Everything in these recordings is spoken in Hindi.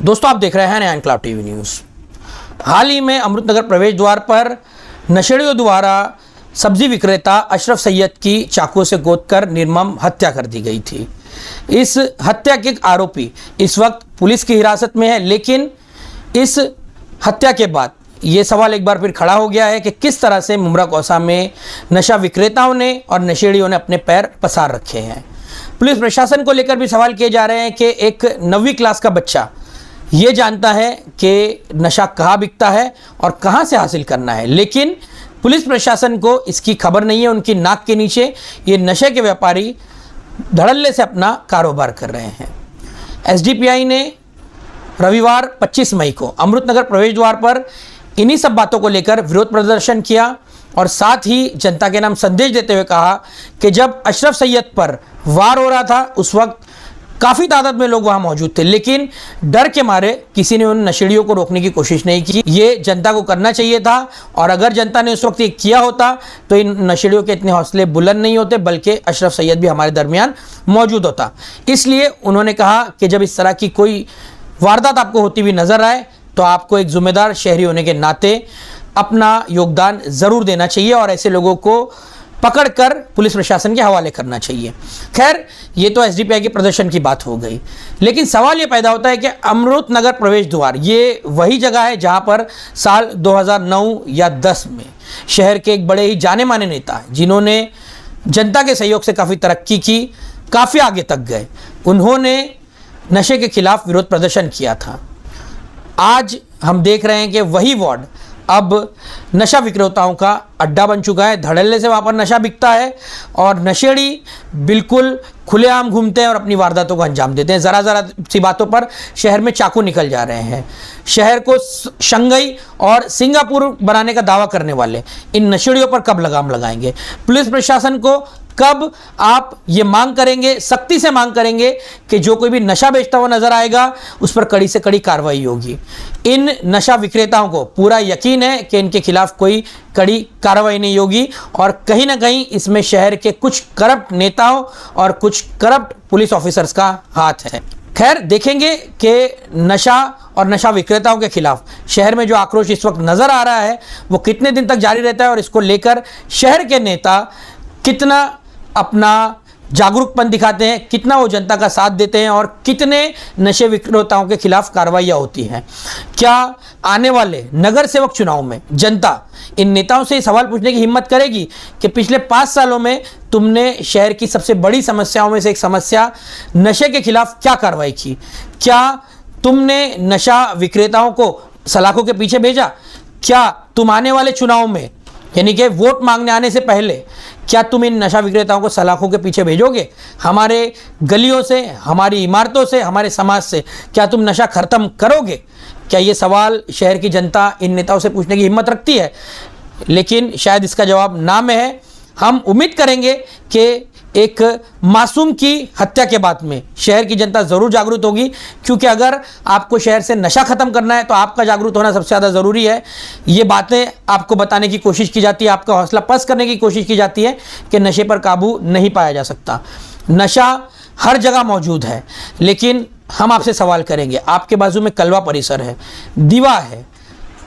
दोस्तों, आप देख रहे हैं नया इनकलाब टीवी न्यूज़। हाल ही में अमृतनगर प्रवेश द्वार पर नशेड़ियों द्वारा सब्जी विक्रेता अशरफ सैयद की चाकू से गोदकर निर्मम हत्या कर दी गई थी। इस हत्या के आरोपी इस वक्त पुलिस की हिरासत में है, लेकिन इस हत्या के बाद ये सवाल एक बार फिर खड़ा हो गया है कि किस तरह से मुमरा कौसा में नशा विक्रेताओं ने और नशेड़ियों ने अपने पैर पसार रखे हैं। पुलिस प्रशासन को लेकर भी सवाल किए जा रहे हैं कि एक 9वीं क्लास का बच्चा ये जानता है कि नशा कहाँ बिकता है और कहाँ से हासिल करना है, लेकिन पुलिस प्रशासन को इसकी खबर नहीं है। उनकी नाक के नीचे ये नशे के व्यापारी धड़ल्ले से अपना कारोबार कर रहे हैं। एसडीपीआई ने रविवार 25 मई को अमृतनगर प्रवेश द्वार पर इन्हीं सब बातों को लेकर विरोध प्रदर्शन किया और साथ ही जनता के नाम संदेश देते हुए कहा कि जब अशरफ सैयद पर वार हो रहा था उस वक्त काफ़ी तादाद में लोग वहाँ मौजूद थे, लेकिन डर के मारे किसी ने उन नशेड़ियों को रोकने की कोशिश नहीं की। ये जनता को करना चाहिए था और अगर जनता ने उस वक्त ये किया होता तो इन नशेड़ियों के इतने हौसले बुलंद नहीं होते, बल्कि अशरफ सैयद भी हमारे दरमियान मौजूद होता। इसलिए उन्होंने कहा कि जब इस तरह की कोई वारदात आपको होती हुई नज़र आए तो आपको एक ज़िम्मेदार शहरी होने के नाते अपना योगदान ज़रूर देना चाहिए और ऐसे लोगों को पकड़कर पुलिस प्रशासन के हवाले करना चाहिए। खैर, ये तो एसडीपीआई के प्रदर्शन की बात हो गई, लेकिन सवाल ये पैदा होता है कि अमृतनगर प्रवेश द्वार ये वही जगह है जहां पर साल 2009 या 10 में शहर के एक बड़े ही जाने माने नेता जिन्होंने जनता के सहयोग से काफ़ी तरक्की की, काफ़ी आगे तक गए, उन्होंने नशे के खिलाफ विरोध प्रदर्शन किया था। आज हम देख रहे हैं कि वही वार्ड अब नशा विक्रेताओं का अड्डा बन चुका है। धड़ल्ले से वहाँ पर नशा बिकता है और नशेड़ी बिल्कुल खुलेआम घूमते हैं और अपनी वारदातों को अंजाम देते हैं। ज़रा सी बातों पर शहर में चाकू निकल जा रहे हैं। शहर को शंघाई और सिंगापुर बनाने का दावा करने वाले इन नशेड़ियों पर कब लगाम लगाएंगे? पुलिस प्रशासन को कब आप ये मांग करेंगे, सख्ती से मांग करेंगे कि जो कोई भी नशा बेचता हुआ नजर आएगा उस पर कड़ी से कड़ी कार्रवाई होगी? इन नशा विक्रेताओं को पूरा यकीन है कि इनके खिलाफ कोई कड़ी कार्रवाई नहीं होगी और कहीं ना कहीं इसमें शहर के कुछ करप्ट नेताओं और कुछ करप्ट पुलिस ऑफिसर्स का हाथ है। खैर, देखेंगे कि नशा और नशा विक्रेताओं के खिलाफ शहर में जो आक्रोश इस वक्त नजर आ रहा है वो कितने दिन तक जारी रहता है और इसको लेकर शहर के नेता कितना अपना जागरूकपन दिखाते हैं, कितना वो जनता का साथ देते हैं और कितने नशे विक्रेताओं के खिलाफ कार्रवाइयाँ होती हैं। क्या आने वाले नगर सेवक चुनाव में जनता इन नेताओं से सवाल पूछने की हिम्मत करेगी कि पिछले 5 सालों में तुमने शहर की सबसे बड़ी समस्याओं में से एक समस्या नशे के खिलाफ क्या कार्रवाई की? क्या तुमने नशा विक्रेताओं को सलाखों के पीछे भेजा? क्या तुम आने वाले चुनाव में, यानी कि वोट मांगने आने से पहले, क्या तुम इन नशा विक्रेताओं को सलाखों के पीछे भेजोगे? हमारे गलियों से, हमारी इमारतों से, हमारे समाज से क्या तुम नशा खत्म करोगे? क्या ये सवाल शहर की जनता इन नेताओं से पूछने की हिम्मत रखती है? लेकिन शायद इसका जवाब ना में है। हम उम्मीद करेंगे कि एक मासूम की हत्या के बाद में शहर की जनता ज़रूर जागरूक होगी, क्योंकि अगर आपको शहर से नशा ख़त्म करना है तो आपका जागरूक होना सबसे ज़्यादा ज़रूरी है। ये बातें आपको बताने की कोशिश की जाती है, आपका हौसला पस्त करने की कोशिश की जाती है कि नशे पर काबू नहीं पाया जा सकता। नशा हर जगह मौजूद है, लेकिन हम आपसे सवाल करेंगे, आपके बाजू में कलवा परिसर है, दीवा है,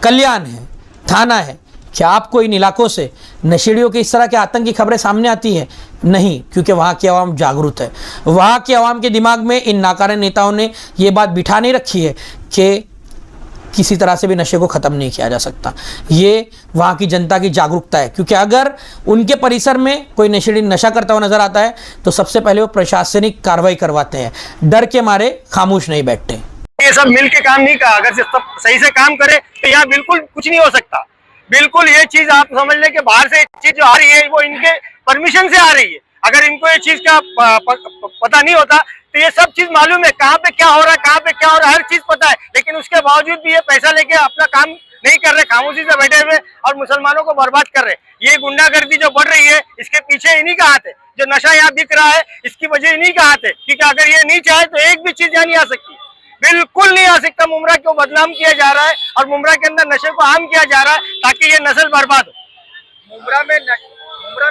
कल्याण है, थाना है, क्या आपको इन इलाकों से नशेड़ियों के इस तरह के आतंक की खबरें सामने आती हैं? नहीं, क्योंकि वहाँ की आवाम जागरूक है। वहाँ की आवाम के दिमाग में इन नाकारे नेताओं ने ये बात बिठा नहीं रखी है कि किसी तरह से भी नशे को ख़त्म नहीं किया जा सकता। ये वहाँ की जनता की जागरूकता है, क्योंकि अगर उनके परिसर में कोई नशेड़ी नशा करता हुआ नज़र आता है तो सबसे पहले वो प्रशासनिक कार्रवाई करवाते हैं, डर के मारे खामोश नहीं बैठते। ये सब मिल के काम नहीं कहा, अगर सब सही से काम करे तो यहाँ बिल्कुल कुछ नहीं हो सकता। बिल्कुल ये चीज आप समझ लें कि बाहर से चीज जो आ रही है वो इनके परमिशन से आ रही है। अगर इनको ये चीज का पता नहीं होता तो ये सब चीज मालूम है, कहाँ पे क्या हो रहा है, कहाँ पे क्या हो रहा है, हर चीज पता है, लेकिन उसके बावजूद भी ये पैसा लेके अपना काम नहीं कर रहे, खामोशी से बैठे हुए और मुसलमानों को बर्बाद कर रहे। ये गुंडागर्दी जो बढ़ रही है इसके पीछे इन्हीं का हाथ है। जो नशा यहाँ दिख रहा है इसकी वजह इन्हीं का हाथ है, क्योंकि अगर ये नहीं चाहे तो एक भी चीज यहाँ नहीं आ सकती, बिल्कुल नहीं आ सकता। मुमरा को बदनाम किया जा रहा है और मुमरा के अंदर नशे को आम किया जा रहा है ताकि ये नस्ल बर्बाद हो। मुमरा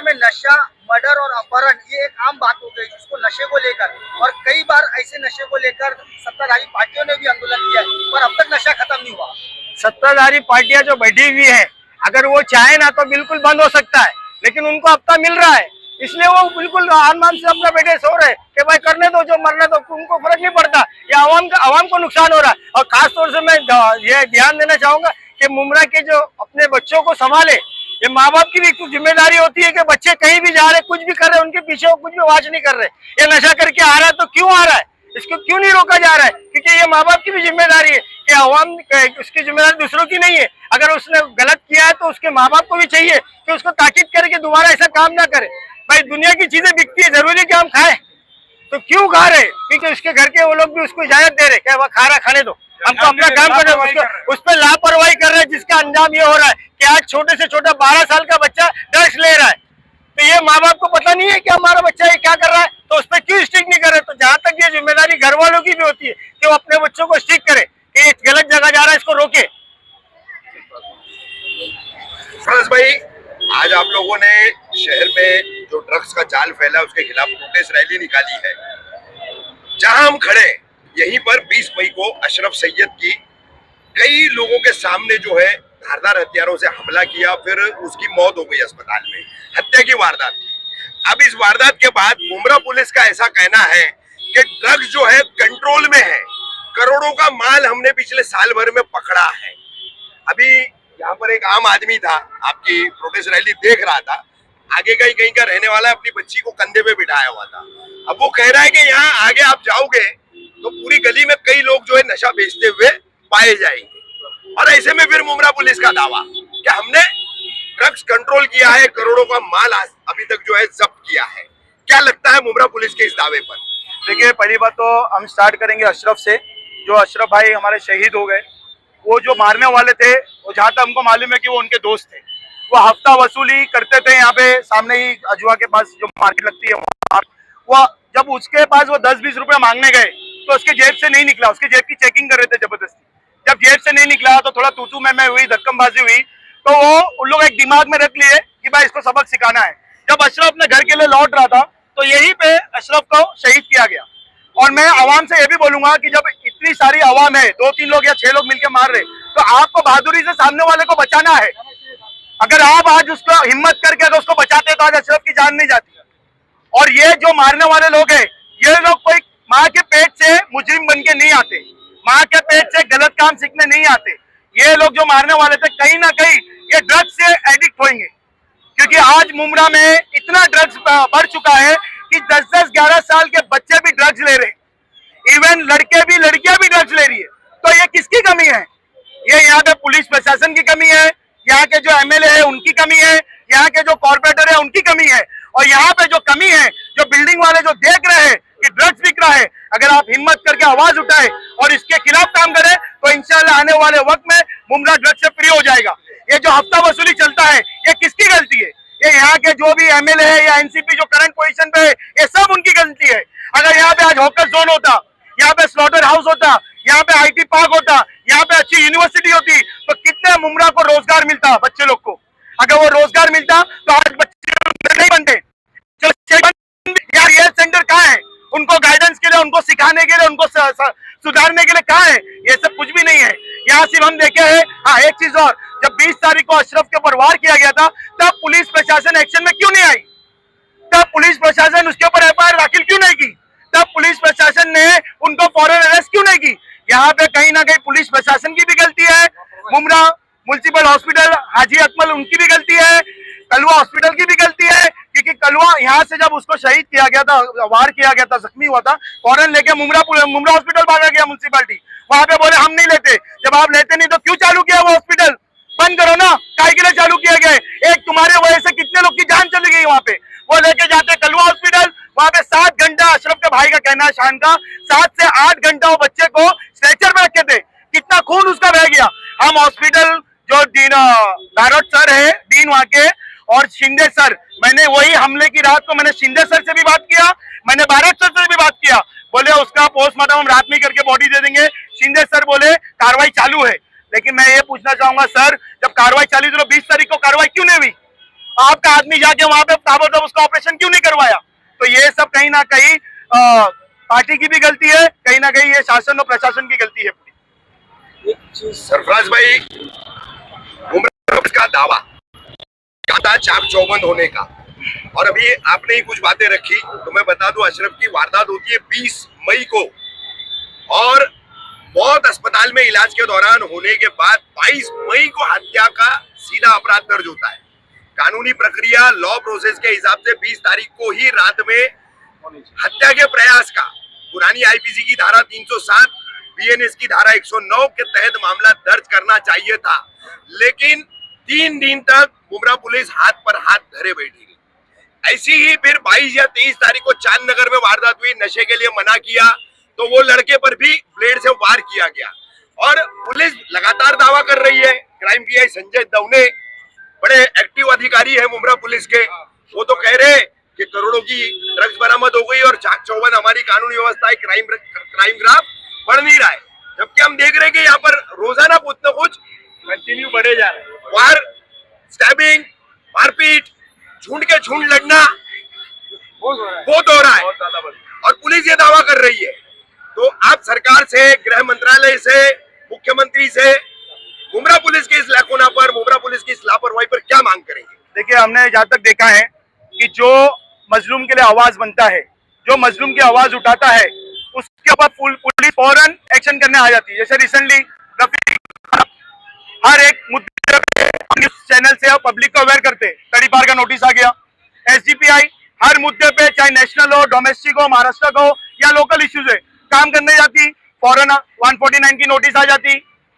में नशा, मर्डर और अपहरण ये एक आम बात हो गई, जिसको नशे को लेकर और कई बार ऐसे नशे को लेकर सत्ताधारी पार्टियों ने भी आंदोलन किया है। नशा खत्म नहीं हुआ। सत्ताधारी पार्टियां जो बैठी हुई है, अगर वो चाहे ना तो बिल्कुल बंद हो सकता है, लेकिन उनको हफ्ता मिल रहा है, इसलिए वो बिल्कुल आराम से अपना बैठे सो रहे कि भाई करने दो जो मरने दो, उनको फर्क नहीं पड़ता। ये आवाम को नुकसान हो रहा है। और खास तौर से मैं ये ध्यान देना चाहूंगा कि मुमरा के जो अपने बच्चों को संभाले, ये माँ बाप की भी कुछ जिम्मेदारी होती है कि बच्चे कहीं भी जा रहे, कुछ भी कर रहे, उनके पीछे वो कुछ भी वाच नहीं कर रहे। ये नशा करके आ रहा है तो क्यों आ रहा है, इसको क्यों नहीं रोका जा रहा है? क्योंकि ये माँ बाप की भी जिम्मेदारी है कि अवाम, उसकी जिम्मेदारी दूसरों की नहीं है। अगर उसने गलत किया है तो उसके माँ बाप को भी चाहिए कि उसको ताकीद करे कि दोबारा ऐसा काम ना करे। भाई दुनिया की चीजें बिकती है, जरूरी कि हम खाएं, तो क्यों खा रहे? क्योंकि उसके घर के वो लोग भी उसको इजाजत दे रहे, क्या वह खा रहा, खाने दो, हमको अपना काम करना है। उस पर लापरवाही कर रहे हैं, जिसका अंजाम ये हो रहा है कि आज छोटे से छोटा 12 साल का बच्चा ड्रग्स ले रहा है। तो ये माँ बाप को पता नहीं है कि हमारा बच्चा ये क्या कर रहा है, तो उस पर क्यों स्टिक नहीं कर रहे? तो जहां तक ये जिम्मेदारी घर वालों की भी होती है कि वो अपने बच्चों को स्टिक करे कि ये गलत जगह जा रहा है, इसको रोके। फ्रांस भाई, आज आप लोगों ने शहर में जो ड्रग्स का जाल फैला उसके खिलाफ प्रोटेस्ट रैली निकाली है। जहां हम खड़े यहीं पर 20 मई को अशरफ सैयद की कई लोगों के सामने जो है धारदार हथियारों से हमला किया, फिर उसकी मौत हो गई अस्पताल में, हत्या की वारदात थी। अब इस वारदात के बाद मुमरा पुलिस का ऐसा कहना है कि ड्रग्स जो है कंट्रोल में है, करोड़ों का माल हमने पिछले साल भर में पकड़ा है। अभी यहाँ पर एक आम आदमी था, आपकी प्रोटेस्ट रैली देख रहा था, आगे का ही कहीं का रहने वाला, अपनी बच्ची को कंधे पे बिठाया हुआ था। अब वो कह रहा है कि यहाँ आगे आप जाओगे तो पूरी गली में कई लोग जो है नशा बेचते हुए पाए जाएंगे। और ऐसे में फिर मुमरा पुलिस का दावा कि हमने ड्रग्स कंट्रोल किया है, करोड़ों का माल अभी तक जो है जब्त किया है। क्या लगता है मुमरा पुलिस के इस दावे पर? देखिए, पहली बात तो हम स्टार्ट करेंगे अशरफ से। जो अशरफ भाई हमारे शहीद हो गए, वो जो मारने वाले थे, वो जहाँ तक हमको मालूम है कि वो उनके दोस्त थे। वो हफ्ता वसूली करते थे यहाँ पे सामने ही अजवा के पास जो मार्केट लगती है वहाँ। वो जब उसके पास वो 10-20 रुपए मांगने गए तो उसके जेब से नहीं निकला, उसके जेब की चेकिंग कर रहे थे जबरदस्ती। जब जेब से नहीं निकला तो थोड़ा तू मैं हुई, धक्कमबाजी हुई, तो वो उन लोग एक दिमाग में रख लिए कि भाई इसको सबक सिखाना है। जब अशरफ अपने घर के लिए लौट रहा था तो यहीं पे अशरफ को शहीद किया गया। और मैं आवाम से ये भी बोलूंगा कि जब इतनी सारी आवाम है, 2-3 लोग या 6 लोग मिलकर मार रहे, तो आपको बहादुरी से सामने वाले को बचाना है। अगर आप आज उसको हिम्मत करके अगर उसको बचाते तो आज अशरफ की जान नहीं जाती। और ये जो मारने वाले लोग हैं, ये लोग कोई माँ के पेट से मुजरिम बन के नहीं आते, माँ के पेट से गलत काम सीखने नहीं आते। ये लोग जो मारने वाले थे, कहीं ना कहीं ये ड्रग्स से एडिक्ट होंगे, क्योंकि आज मुमरा में इतना ड्रग्स बढ़ चुका है कि 10-10, 11 साल के बच्चे भी ड्रग्स ले रहे हैं, इवन लड़के भी, लड़कियां भी ड्रग्स ले रही है। तो ये किसकी कमी है? ये यहाँ पे पुलिस प्रशासन की कमी है, यहाँ के जो एमएलए है उनकी कमी है, यहाँ के जो कॉर्पोरेटर है उनकी कमी है। और यहाँ पे जो कमी है, जो बिल्डिंग वाले जो देख रहे हैं कि ड्रग्स बिक रहा है, अगर आप हिम्मत करके आवाज उठाए और इसके खिलाफ काम करें तो इंशाल्लाह आने वाले वक्त में मुमरा ड्रग्स से फ्री हो जाएगा। ये जो हफ्ता वसूली चलता है, ये किसकी गलती है? ये यहाँ के जो भी एमएलए है या एनसीपी जो करंट पोजीशन पे है, ये सब उनकी गलती है। अगर यहाँ पे आज हॉकर जोन होता, यहाँ पे स्लॉटर हाउस होता, यहाँ पे आईटी पार्क होता, यहाँ पे अच्छी यूनिवर्सिटी होती, तो कितने मुमरा को रोजगार मिलता बच्चे लोग को। अगर वो रोजगार मिलता तो आज बच्चे नहीं बनते। यार ये सेंटर कहाँ है? उनको गाइडेंस के लिए, उनको सिखाने के लिए, उनको सुधारने के लिए कहाँ है? ये सब कुछ भी नहीं है। यहाँ सिर्फ हम देखे हैं। हाँ, एक चीज और, जब 20 तारीख को अशरफ के ऊपर वार किया गया था, तब पुलिस प्रशासन एक्शन में क्यों नहीं आई? तब पुलिस प्रशासन उसके ऊपर एफआईआर दाखिल क्यों नहीं की? तब पुलिस प्रशासन ने उनको फौरन अरेस्ट क्यों नहीं की? यहाँ पे कहीं ना कहीं पुलिस प्रशासन की भी गलती है, मुमरा म्युनिसिपल हॉस्पिटल हाजी अकमल उनकी भी गलती है, कलवा हॉस्पिटल की भी गलती है, क्योंकि कलवा यहाँ से जब उसको शहीद किया गया था, वार किया गया था, जख्मी हुआ था, फौरन लेके मुमरा हॉस्पिटल भागा गया म्युनिसिपालिटी। वहां पे बोले हम नहीं लेते। जब आप लेते नहीं तो क्यों चालू किया वो हॉस्पिटल? बंद करो ना, काय के लिए चालू किया गया? एक तुम्हारे वजह से कितने लोग की जान चली गई वहां पे। वो लेके जाते कलवा हॉस्पिटल, वहां पे 7 घंटा, अशरफ के भाई का कहना है, शान का, 7 से 8 घंटा वो बच्चे को स्ट्रेचर में रखे थे। कितना खून उसका बह गया। हम हॉस्पिटल जो दारोट सर है, डीन वहां के, और शिंदे सर, मैंने वही हमले की रात को मैंने शिंदे सर से भी बात किया, मैंने बारोट सर से भी बात किया। बोले उसका पोस्टमार्टम हम रात में करके बॉडी दे देंगे। शिंदे सर बोले कार्रवाई चालू है। लेकिन मैं ये पूछना चाहूंगा सर, जब कार्रवाई चालू थी तो 20 तारीख को कार्रवाई क्यों नहीं हुई? आपका आदमी जाके वहां पे ताबड़तोड़ उसका ऑपरेशन क्यों नहीं करवाया? तो ये सब कहीं ना कहीं पार्टी की भी गलती है, कहीं ना कहीं ये शासन और प्रशासन की गलती है। सरफराज भाई, मुमरा का दावा था चाक चौबंद होने का, और अभी आपने ही कुछ बातें रखी, तो मैं बता दूं अशरफ की वारदात होती है 20 मई को, और मौत अस्पताल में इलाज के दौरान होने के बाद 22 मई को हत्या का सीधा अपराध दर्ज होता है। कानूनी प्रक्रिया लॉ प्रोसेस के हिसाब से 20 तारीख को ही रात में हत्या के प्रयास का पुरानी आईपीसी की धारा 307, बीएनएस की धारा 109 के तहत मामला दर्ज करना चाहिए था, लेकिन 3 दिन तक मुमरा पुलिस हाथ पर हाथ धरे बैठी रही। ऐसी ही फिर 22 या 23 तारीख को चांदनगर में वारदात हुई, नशे के लिए मना किया तो वो लड़के पर भी ब्लेड से वार किया गया, और पुलिस लगातार दावा कर रही है। क्राइम पीआई संजय दवने बड़े एक्टिव अधिकारी है मुमरा पुलिस के, वो तो कह रहे कि करोड़ों की ड्रग्स बरामद हो गई और चाक चौबंद हमारी कानूनी व्यवस्था है, क्राइम ग्राफ बढ़ नहीं रहा है, जबकि हम देख रहे हैं कि यहाँ पर रोजाना कुछ न कुछ कंटिन्यू बढ़े जा रहे हैं। वार, स्टैबिंग, मारपीट, झुंड के झुंड लड़ना बहुत हो रहा है, और पुलिस ये दावा कर रही है। तो आप सरकार से, गृह मंत्रालय से, मुख्यमंत्री से मुमरा पुलिस के इस लाकोना पर, मुमरा पुलिस की इस लापरवाही पर क्या मांग करेंगे? देखिए, हमने जहाँ तक देखा है कि जो मजलूम के लिए आवाज बनता है, जो मजलूम की आवाज उठाता है, उसके ऊपर पुलिस फौरन एक्शन करने आ जाती है। जैसे रिसेंटली रफीक हर एक मुद्दे पे चैनल से और पब्लिक को अवेयर करते, तड़ीपार का नोटिस आ गया। एसडीपीआई हर मुद्दे पे, चाहे नेशनल हो, डोमेस्टिक हो, महाराष्ट्र का हो या लोकल इश्यूज है, काम करने जाती, फौरन 149 की नोटिस आ जाती,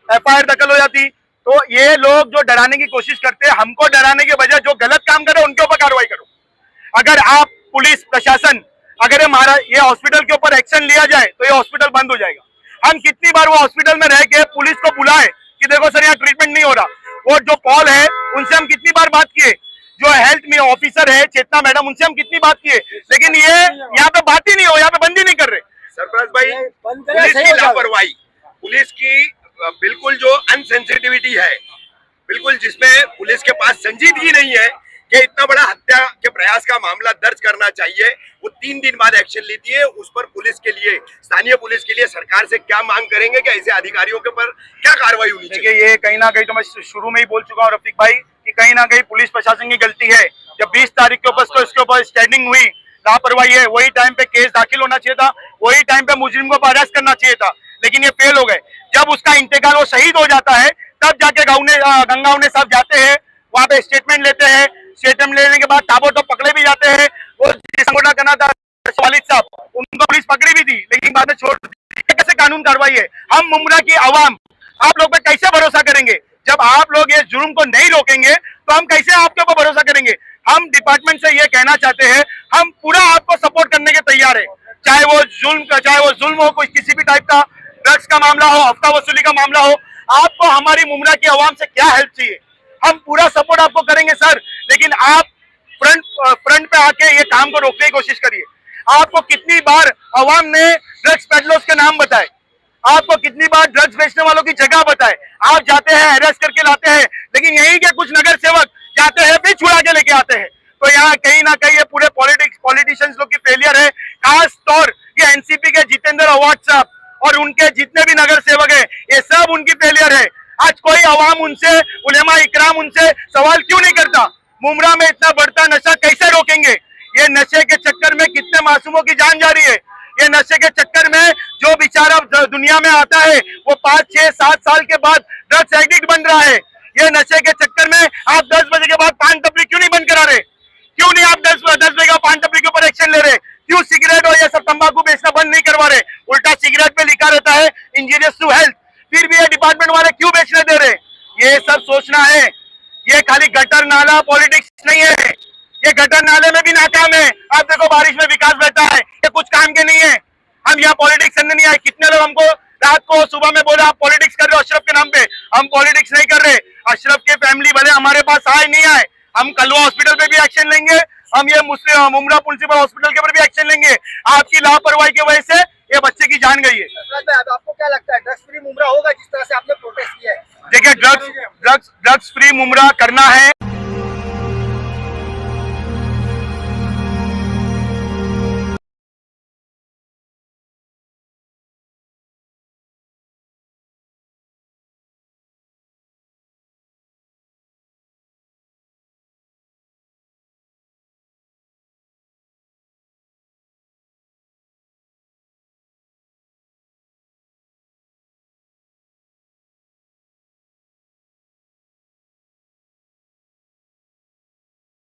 एफआईआर दखल हो जाती। तो ये लोग जो डराने की कोशिश करते हैं, हमको डराने के बजाय जो गलत काम करे उनके ऊपर कार्रवाई करो। अगर आप पुलिस प्रशासन, अगर ये हॉस्पिटल के ऊपर एक्शन लिया जाए तो ये हॉस्पिटल बंद हो जाएगा। हम कितनी बार वो हॉस्पिटल में रह के पुलिस को बुलाए कि देखो सर यहाँ ट्रीटमेंट नहीं हो रहा, वो जो कॉल है उनसे हम कितनी बार बात किए, जो हेल्थ में ऑफिसर है चेतना मैडम, उनसे हम कितनी बात किए, लेकिन ये यहाँ पे बात ही नहीं हो, यहाँ पे बंद ही नहीं कर रहे। सरफराज भाई, पुलिस की लापरवाही, पुलिस की बिल्कुल जो अनसेंसिटिविटी है, बिल्कुल जिसमें पुलिस के पास संजीदगी नहीं है कि इतना बड़ा हत्या के प्रयास का मामला दर्ज करना चाहिए, वो 3 दिन बाद एक्शन लेती है। उस पर पुलिस के लिए, स्थानीय पुलिस के लिए सरकार से क्या मांग करेंगे कि ऐसे अधिकारियों के ऊपर क्या कार्रवाई होनी चाहिए? ये कहीं ना कहीं, तो मैं शुरू में ही बोल चुका हूँ रफीक भाई, कि कहीं ना कहीं पुलिस प्रशासन की गलती है। जब 20 तारीख के ऊपर इसके ऊपर स्टैंडिंग हुई, लापरवाही है, वही टाइम पे केस दाखिल होना चाहिए था, वही टाइम पे मुजरिम को अरेस्ट करना चाहिए था, लेकिन ये फेल हो गए। जब उसका इंतकाल, वो शहीद हो जाता है, तब जाके गंगाओं ने सब जाते हैं, वहां पे स्टेटमेंट लेते हैं, स्टेटमेंट लेने के बाद ताबड़तोड़ पकड़े भी जाते हैं। वो संगठन करना था वालिद साहब, उनको पुलिस पकड़ी भी थी, लेकिन बाद में छोड़ दी। कैसे कानून कार्रवाई है? हम मुमरा की आवाम आप लोग पे कैसे भरोसा करेंगे? जब आप लोग इस जुर्म को नहीं रोकेंगे तो हम कैसे आपके ऊपर भरोसा करेंगे? हम डिपार्टमेंट से ये कहना चाहते हैं, हम पूरा आपको सपोर्ट करने के तैयार है, चाहे वो जुल्म हो, कोई किसी भी टाइप का, ड्रग्स का मामला हो, हफ्ता वसूली का मामला हो। आपको हमारी मुमरा की आवाम से क्या हेल्प चाहिए, हम पूरा सपोर्ट आपको करेंगे सर, लेकिन आप फ्रंट पे आके ये काम को रोकने की कोशिश करिए। आपको कितनी बार आवाम ने ड्रग्स पेडलर्स के नाम बताए, आपको कितनी बार ड्रग्स बेचने वालों की जगह बताए, आप जाते हैं अरेस्ट करके लाते हैं, लेकिन यही के कुछ नगर सेवक जाते हैं फिर छुड़ा के लेके आते हैं। तो यहाँ कहीं ना कहीं ये पूरे पॉलिटिशियंस लोग की फेलियर है। खास तौर ये एनसीपी के जितेंद्र अवार्ड साहब और उनके जितने भी नगर सेवक है, ये सब उनकी फेलियर है। आज कोई अवाम उनसे, उलेमा इकराम उनसे सवाल क्यों नहीं करता? मुमरा में इतना बढ़ता नशा कैसे रोकेंगे? ये नशे के चक्कर में कितने मासूमों की जान जा रही है। ये नशे के चक्कर में जो बेचारा दुनिया में आता है वो 5, 6, 7 साल के बाद ड्रग्स एडिक्ट बन रहा है। ये नशे के चक्कर में आप 10 बजे के बाद पान तबलीग क्यों नहीं बंद करा रहे? क्यों नहीं आप 10 बजे का पान तबलीग के ऊपर एक्शन ले रहे? क्यों सिगरेट और ये सब तंबाकू बेचना बंद नहीं करवा रहे? उल्टा सिगरेट पे लिखा रहता है इंजीरियस टू हेल्थ, फिर भी ये डिपार्टमेंट वाले क्यों बेचने दे रहे? ये सब सोचना है। ये खाली गटर नाला पॉलिटिक्स नहीं है, ये गटर नाले में भी नाकाम है। आप देखो बारिश में विकास बैठा है, ये कुछ काम के नहीं है। हम यहाँ पॉलिटिक्स करने नहीं आए। कितने लोग हमको रात को सुबह में बोले आप पॉलिटिक्स कर रहे हो अशरफ के नाम पे। हम पॉलिटिक्स नहीं कर रहे। अशरफ के फैमिली भले हमारे पास आए नहीं आए, हम कलवा हॉस्पिटल पे भी एक्शन लेंगे, हम ये मुस्लिम मुमरा प्रिंसिपल हॉस्पिटल के ऊपर भी एक्शन लेंगे। आपकी लापरवाही की वजह से ये बच्चे की जान गई है। आपको क्या लगता है ड्रग्स फ्री मुमरा होगा जिस तरह से आपने प्रोटेस्ट किया है? देखिए ड्रग्स फ्री मुमरा करना है